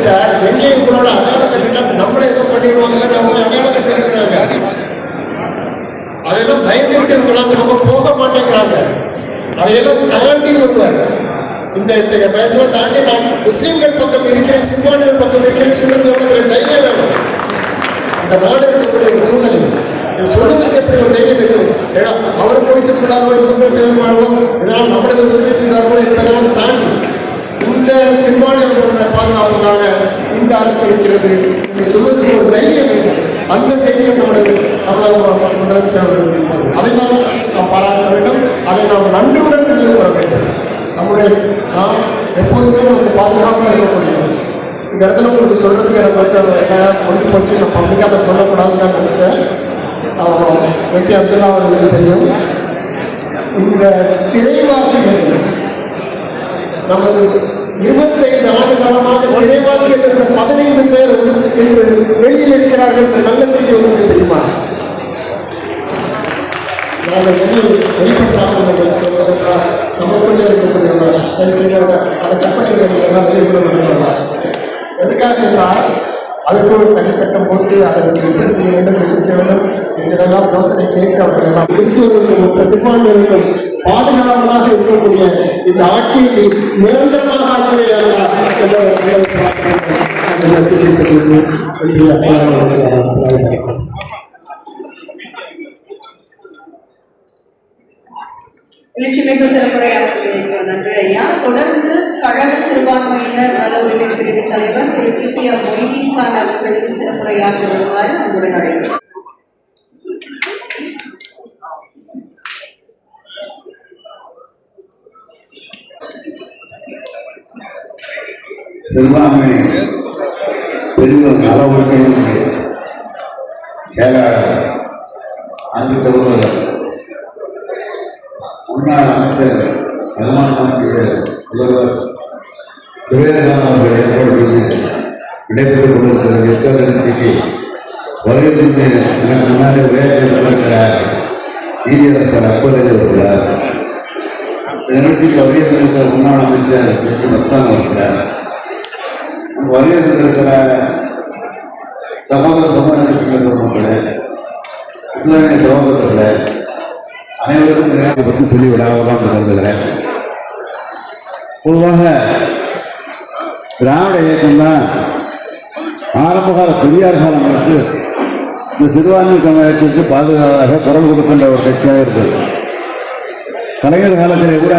Sir, எங்கே உங்களோட அடையாளம் கட்டிட்டா நம்மள ஏதோ பண்ணிடுவாங்க, அவங்க அடையாளம் கட்டி இருக்கிறாங்க. அதெல்லாம் பயந்துகிட்டு இருக்கலாம், நம்ம போக மாட்டேங்கிறாங்க. அதையெல்லாம் தாண்டி வருவார். இந்த பயத்துல தாண்டி நான் முஸ்லீம்கள் பக்கம் இருக்கிறேன், சிறுபான்மையினர் பக்கம் இருக்கிறேன்னு சொல்றது எவ்வளவு தைரியம் வேணும். இந்த நாடு இருக்கக்கூடிய ஒரு சூழ்நிலை சொல்வதற்கு எப்படி ஒரு தைரியம் இருக்கும்? ஏன்னா அவர் கோவித்துக் கொண்டாரோ, இவங்க தேவையானோ, இதெல்லாம் நம்மளை நிறைவேற்றினார்களோ என்பதெல்லாம் தாண்டி இந்த சிறுபான்மையினரோட பாதுகாப்புக்காக இந்த அரசு இருக்கிறது என்று சொல்வதற்கு ஒரு தைரியம் வேண்டும். அந்த தைரியம் நம்முடைய தமிழக முதலமைச்சர் அவர்களுக்கு இருக்கிறது. அதை நாம் பாராட்ட வேண்டும். அதை நாம் நன்றியுடன் நினைவு கூற வேண்டும். நாம் எப்போதுமே நமக்கு பாதுகாப்பாக இருக்கக்கூடிய இந்த இடத்துல உங்களுக்கு சொல்றதுக்கு எனக்கு முடிஞ்சு போச்சு. நான் பப்ளிக்காக சொல்லக்கூடாதுன்னு தான் நினைச்சேன். எம்பி அப்துல்லா அவர்களுக்கு தெரியும், இந்த சிறைவாசிகளை நமது 25 ஆண்டு காலமாக சிறைவாசிகள் இருந்த 15 பேர் இன்று வெளியில் இருக்கிறார்கள் என்ற நல்ல செய்தி உங்களுக்கு தெரியுமா? நாங்கள் வெளிப்படுத்தாமல் நமக்குள்ளே இருக்கக்கூடியவங்க தயவு செய்ய அதை கற்பனைகள் வெளிவிட. எதுக்காக என்றால் அதற்கு ஒரு தனி சட்டம் போட்டு அதற்கு எப்படி செய்ய வேண்டும், எப்படி செய்ய வேண்டும் என்றெல்லாம் யோசனை கேட்டு அவர்கள் எல்லாம் கிறிஸ்துவர்களுக்கும் மற்ற சிறுபான்மையினருக்கும் பாதுகாவலாக இருக்கக்கூடிய இந்த ஆட்சியை நிரந்தரமாக ஆக்கிவிடுவார்களா எழுச்சிமிகு சிறப்புரையாற்றிய நன்றி ஐயா. தொடர்ந்து கழக சிறுபான்மையினர் நல உரிமை பிரிவு தலைவர் திரு PTR மொய்தீன் கான் அவர்களுக்கு சிறப்புரையாற்றி வருமாறு அன்புடன் அழைக்கிறேன். சிறுபான்மை பிரிவு நல உரிமை முன்னாள் அமைச்சர் முதல்வர் சிவகாமி அவர்கள் ஏற்பாடு நடைபெற்றுக் கொண்டிருக்கிற யுத்த நிகழ்ச்சிக்கு வருகை தந்து எனக்கு முன்னாடி உரையாற்றிருக்கிற நீதியரசர் அக்பர் இருக்கிறார். இந்த நிகழ்ச்சிக்கு வருகை தந்திருக்கிற முன்னாள் அமைச்சர் மஸ்தான் இருக்கிறார். வருகை தந்திருக்கிற சகோதர மக்களே, இஸ்லாமிய சகோதரர்களே, அனைவருக்கும் நிறைய பற்றி சொல்லி விடாமதான் கருதுகிறேன். பொதுவாக திராவிட இயக்கம் தான் ஆரம்பகால பெரியார் காலம் இருக்கு இந்த சிறுபான்மை சமுதாயத்திற்கு பாதுகாப்பாக குரல் கொடுக்கின்ற ஒரு கட்சியாக இருக்குது. கலைஞர் காலத்திலே கூட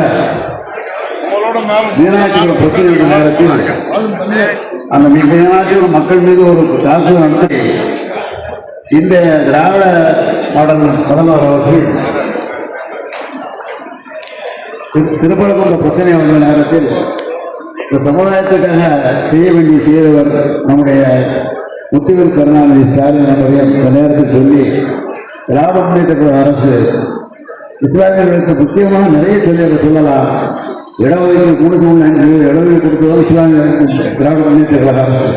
மீனாட்சிபுரம் பிரச்சனை நேரத்தில் அந்த மீனாட்சிபுரம் மக்கள் மீது ஒரு தாக்குதல் நடத்தி இந்த திராவிட மாடல் முதல்வர் அவர்கள் திருப்பரங்குன்ற பிரச்சனை வந்த நேரத்தில் இந்த சமுதாயத்துக்காக செய்ய வேண்டிய செய்தவர் நம்முடைய முத்துவேல் கருணாநிதி ஸ்டாலின் அவர்கள் இந்த நேரத்தில் சொல்லி திராவிட முன்னேற்ற கழக அரசு இஸ்லாமியர்களுக்கு முக்கியமாக நிறைய சொல்லி அதை சொல்லலாம். இடஒதுக்கீடு கூடுதல் இடஒதுக்கீடு கொடுத்ததும் இஸ்லாமியர்களுக்கு திராவிட முன்னேற்ற கழக அரசு.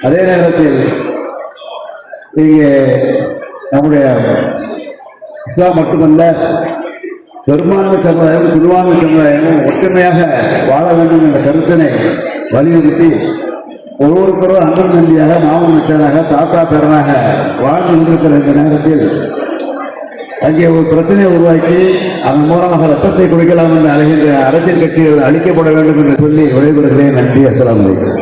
அதே நேரத்தில் இங்கே நம்முடைய இஸ்லாம் மட்டுமல்ல பெரும்பான்மை சமுதாயம் சிறுபான்மை சமுதாயமும் ஒற்றுமையாக வாழ வேண்டும் என்ற கருத்தினை வலியுறுத்தி ஒவ்வொருத்தரும் அன்பன் நம்பியாக மாமன் மிட்டனாக தாத்தா பேரனாக வாழ்ந்து கொண்டிருக்கிற இந்த நேரத்தில் அங்கே ஒரு பிரச்சனையை உருவாக்கி அதன் மூலமாக ரத்தத்தை குடிக்கலாம் என்று அழைகின்ற அரசியல் கட்சிகள் அளிக்கப்பட வேண்டும் என்று சொல்லி விடைபெறுகிறேன். நன்றி. அஸ்ஸலாமு அலைக்கும்.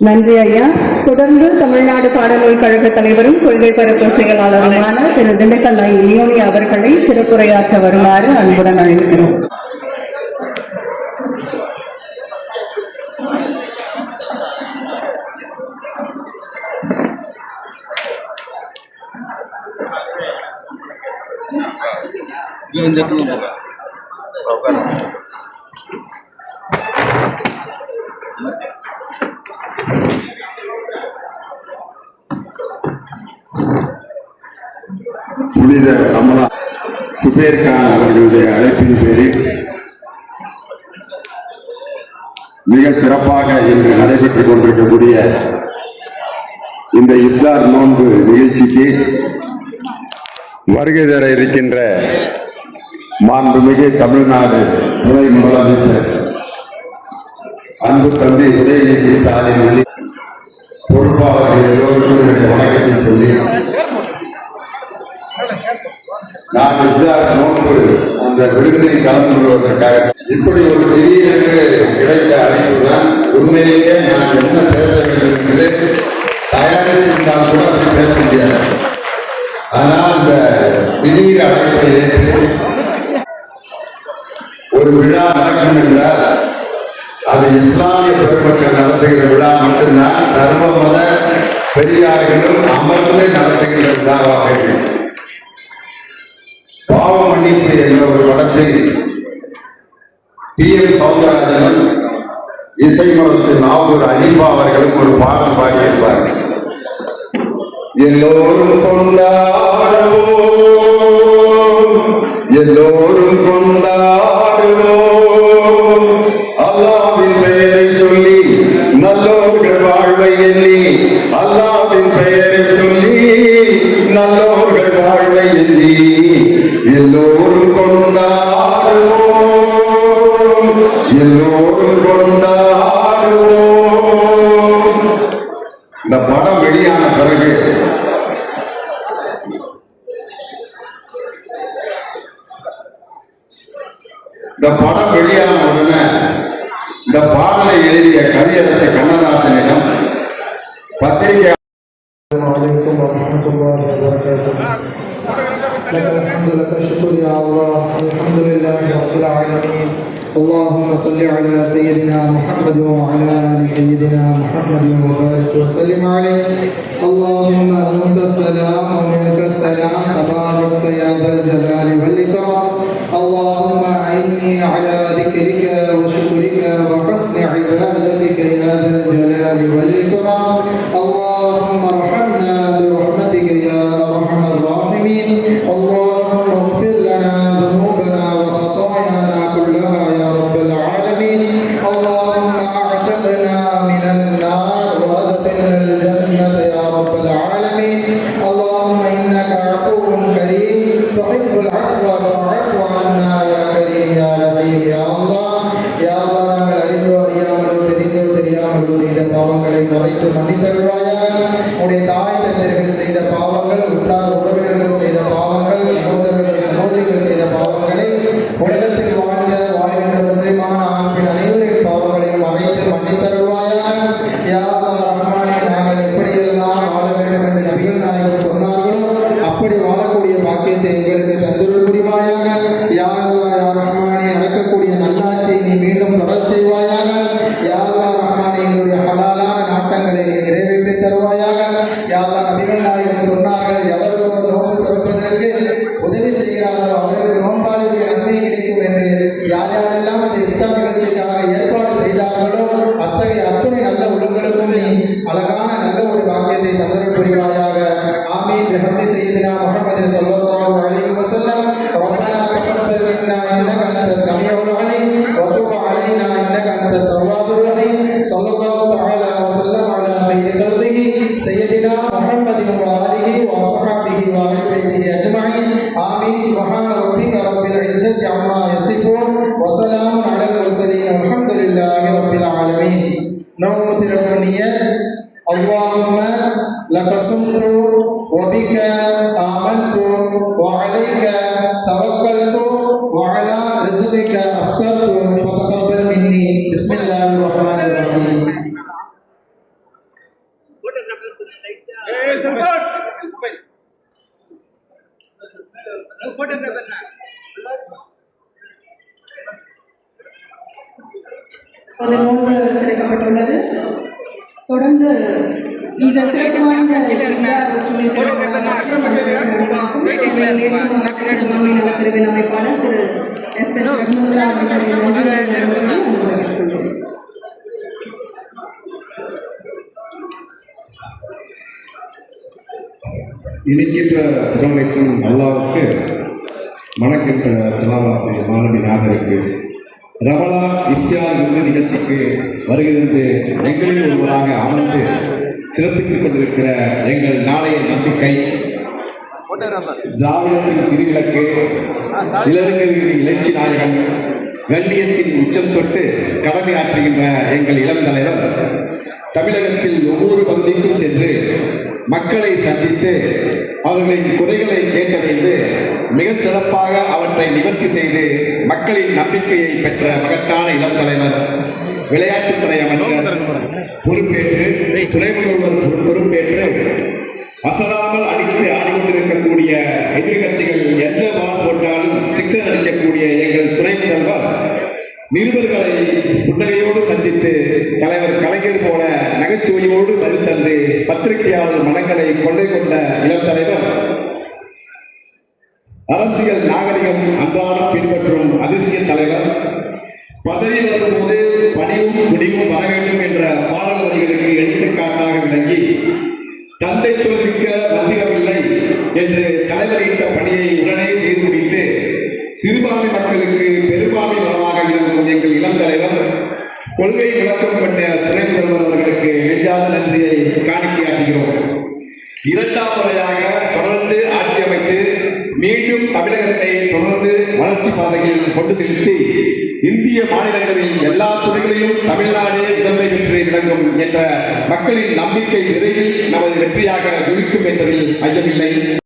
நன்றி ஐயா. தொடர்ந்து தமிழ்நாடு பாடநூல் கழக தலைவரும் கொள்கை பரப்பு செயலாளருமான திரு திண்டுக்கல் லியோனி அவர்களை சிறப்புரையாற்ற வருமாறு அன்புடன் அழைக்கிறோம். புனித கமலா சுபேர் கான் அவர்களுடைய அழைப்பின் பேரில் மிக சிறப்பாக இன்று நடைபெற்றுக் கொண்டிருக்கக்கூடிய இந்த இஃப்தார் நோன்பு நிகழ்ச்சிக்கு வருகை தர இருக்கின்ற மாண்புமிகு தமிழ்நாடு துணை முதலமைச்சர் அன்பு தம்பி உதயநிதி ஸ்டாலின் உள்ளிட்ட பொறுப்பாளர்கள் எல்லோருக்கும் என்னுடைய வணக்கத்தை சொல்லி நான் நோன்பு அந்த விருந்தில் கலந்து கொள்வதற்காக இப்படி ஒரு திடீரென்று கிடைத்த அழைப்பு தான். உண்மையிலேயே நான் என்ன பேச வேண்டும் என்று தயாரித்திருந்தால் கூட அப்படி பேச முடியாது. ஆனால் இந்த திடீர் அழைப்பை ஏற்று ஒரு விழா நடக்கும் என்றால் அது இஸ்லாமிய பெருமக்கள் நடத்துகிற விழா மட்டும்தான். சர்வ மத பெரியார்களும் அமர்ந்து நடத்துகிற விழாவாக இருக்கும். பாவ மன்னிப்பு என்ற ஒரு படத்தில் PM சௌந்தரராஜன் இசைமரசு நாகூர் அனிபா அவர்களும் ஒரு பாடல் பாடியிருப்பார். எல்லோரும் கொண்டாடுவோம், எல்லோரும் கொண்டாடுவோம், அல்லாஹ்வின் பெயரை சொல்லி நல்லோர்கள் வாழ்வை எண்ணி, அல்லாஹ்வின் பெயரை சொல்லி நல்லோர்கள் வாழ்வை எண்ணி, எல்லோரும் கொண்டாடுவோம், எல்லோரும் கொண்டாடுவோம். இந்த படம் வெளியான பிறகு உடனே இந்த பாடலை எழுதிய கவியரசு கண்ணதாசனிடம் பத்திரிகை عليكم ورحمة الله وبركاته. لك الحمد لك الشكر يا الله، الحمد لله رب العالمين. اللهم صل على سيدنا محمد وعلى آل سيدنا محمد وبارك وسلم عليه. اللهم أنت السلام ومنك السلام، تباركت يا ذا الجلال والإكرام. اللهم أعني على ذكرك وشكرك وحسن عبادتك يا ذا الجلال والإكرام. اللهم ارحمنا برحمتك يا أرحم الراحمين. اللهم اغفر لنا ذنوبنا وخطايانا كلها يا رب العالمين. اللهم اعتقنا من النار وادخلنا الجنة يا رب العالمين. اللهم إنك عفو كريم تحب العفو فاعف عنا يا كريم يا رحيم يا الله. يا الله நாங்கள் அறிந்தோ அறியாமலோ தெரிந்தோ தெரியாமலோ செய்த பாவங்களை மறைத்து மன்னித்தருள்வாயாக. உடைய தாய் தந்தையர்கள் செய்த பாவங்கள், உற்றார் உறவினர்கள் செய்த பாவங்கள், சகோதரர்கள் சகோதரிகள் செய்த பாவங்களை, உலகத்தில் வாழ்கின்ற முஸ்லிமான ஆண் பெண் அனைவரின் பாவங்களையும் மறைத்து மன்னித்தருள்வாயாக. யா அல்லாஹ் ரஹ்மானே, நாங்கள் எப்படியெல்லாம் வாழ வேண்டும் என்று நபிகள் நாயகம் சொன்னார்களோ அப்படி வாழக்கூடிய பாக்கியத்தை எங்களுக்கு தந்துருள் புரிவாயாக. யா அல்லாஹ் யா ரஹ்மானே, நடக்கக்கூடிய நல்லாட்சியை நீ மீண்டும் தொடர் செய்வாயாக. யா அல்லாஹ் ரஹ்மானே, எங்களுடைய ஹலாலான நாட்டங்களை நீ நிறைவேற்றி தருவாயாக. யா அல்லாஹ் நபிகள் நாயகம் சொன்னார்கள், எவரொருவர் நோன்பு திறப்பதற்கு உதவி செய்கிறாரோ அவருக்கு நோன்பாளிக்கு நன்மை கிடைக்கும் என்று. யார் யாரெல்லாம் அந்த இஃப்தார் நிகழ்ச்சிக்காக ஏற்பாடு செய்தார்களோ அத்தகைய அத்துணை நல்ல உள்ளங்களுக்கும் நீ அழகான நல்ல ஒரு பாக்கியத்தை தந்தருள் புரிவாயாக. ஆமீன். பிஹம்மி சய்யிதினா முஹம்மது ஸல்லல்லாஹு அலைஹி வஸல்லம். ரப்பனா தகப்பல் மின்னா இன்னக அன்தஸ் ஸமீஉல் அலீம் வ துப் அலைனா இன்னக அன்தத் தவ்வாபுர் ரஹீம். ஸல்லல்லாஹு தஆலா வ ஸல்லம் அலா கைரி கல்பிஹி சய்யிதினா முஹம்மதின் வ ஆலிஹி வ அஸ்ஹாபிஹி வ அஹ்லி பைத்திஹி அஜ்மஈன். ஆமீன். சுப்ஹான ரப்பிக ரப்பில் இஸ்ஸத்தி அம்மா யசிஃபூன் வ ஸலாமுன் அலல் முர்ஸலீன் வல்ஹம்துலில்லாஹி ரப்பில் ஆலமீன். நோன்பு திறக்கும் நியத். اللهم لك صمت وبك آمنت وعليك توكلت وعلى رزقك أفطرت فتقبل مني. بسم الله الرحمن الرحيم. இப்போது நோன்பு திறக்கப்பட்டுள்ளது. தொடர்ந்து இந்த சிறப்பு வாய்ந்த நலப்பிரிவின் அமைப்பாளர் திரு எஸ் எஸ் ரகுநந்தரா அவர்களுடைய இனிக்கின்ற புகழ்மைக்கும் அல்லாஹ்வுக்கு மணக்கின்ற சலாவாத்து மாணவி நாதருக்கு ரமலா இஃப்தியார் விருது நிகழ்ச்சிக்கு வருகிறது எங்களில் ஒருவராக அமர்ந்து சிறப்பித்துக் கொண்டிருக்கிற எங்கள் நாளைய நம்பிக்கை திராவிடத்தின் திருவிளக்கு, இளைஞர்களின் இளைச்சி நாயகன், கண்ணியத்தின் உச்சம் தொட்டு கடமையாற்றுகின்ற எங்கள் இளம் தலைவர் தமிழகத்தில் ஒவ்வொரு பகுதிக்கும் சென்று மக்களை சந்தித்து அவர்களின் குறைகளை கேட்டறிந்து மிக சிறப்பாக அவற்றை நிவர்த்தி செய்து மக்களின் நம்பிக்கையை பெற்ற மகத்தான இளம் தலைவர், விளையாட்டுத்துறை அமைச்சர் பொறுப்பேற்று, துணை முதல்வர் பொறுப்பேற்று அசராமல் அடித்து ஆடிக்கொண்டிருக்கக்கூடிய எதிர்கட்சிகள் எந்த பால் போட்டாலும் சிக்ஸர் அடிக்கக்கூடிய எங்கள் துணை முதல்வர் நிருபர்களை புன்னகையோடு சந்தித்து தலைவர் கலைஞர் போல நகைச்சுவையோடு பதில் தந்து பத்திரிகையாளர் மனங்களை கொள்ளை கொண்ட இளம் தலைவர், அரசியல் நாகரிகம் அன்றாடம் பின்பற்றும் அதிசய தலைவர், பதவி வரும்போது பணிவும் துணிவும் வர வேண்டும் என்ற பாடல் வரிகளுக்கு எடுத்துக்காட்டாக விளங்கி தந்தை சொல்மிக்க மந்திரமில்லை என்று தலைவரிட்ட பணியை உடனே செய்து முடித்து சிறுபான்மை மக்களுக்கு பெரும்பான்மை வளமாக இருக்கும் எங்கள் இளம் தலைவர், கொள்கை விளக்கம் கொண்ட துணை முதல்வர் அவர்களுக்கு நெஞ்சாத நன்றியை காணிக்கையாற்றுகிறோம். இரண்டாம் முறையாக தொடர்ந்து ஆட்சி அமைத்து மீண்டும் தமிழகத்தை தொடர்ந்து வளர்ச்சி பாதையில் கொண்டு செலுத்தி இந்திய மாநிலங்களில் எல்லா துறைகளிலும் தமிழ்நாடே முதன்மை பெற்று விளங்கும் என்ற மக்களின் நம்பிக்கை விரைவில் நமது வெற்றியாக ஜொலிக்கும் என்பதில் ஐயமில்லை.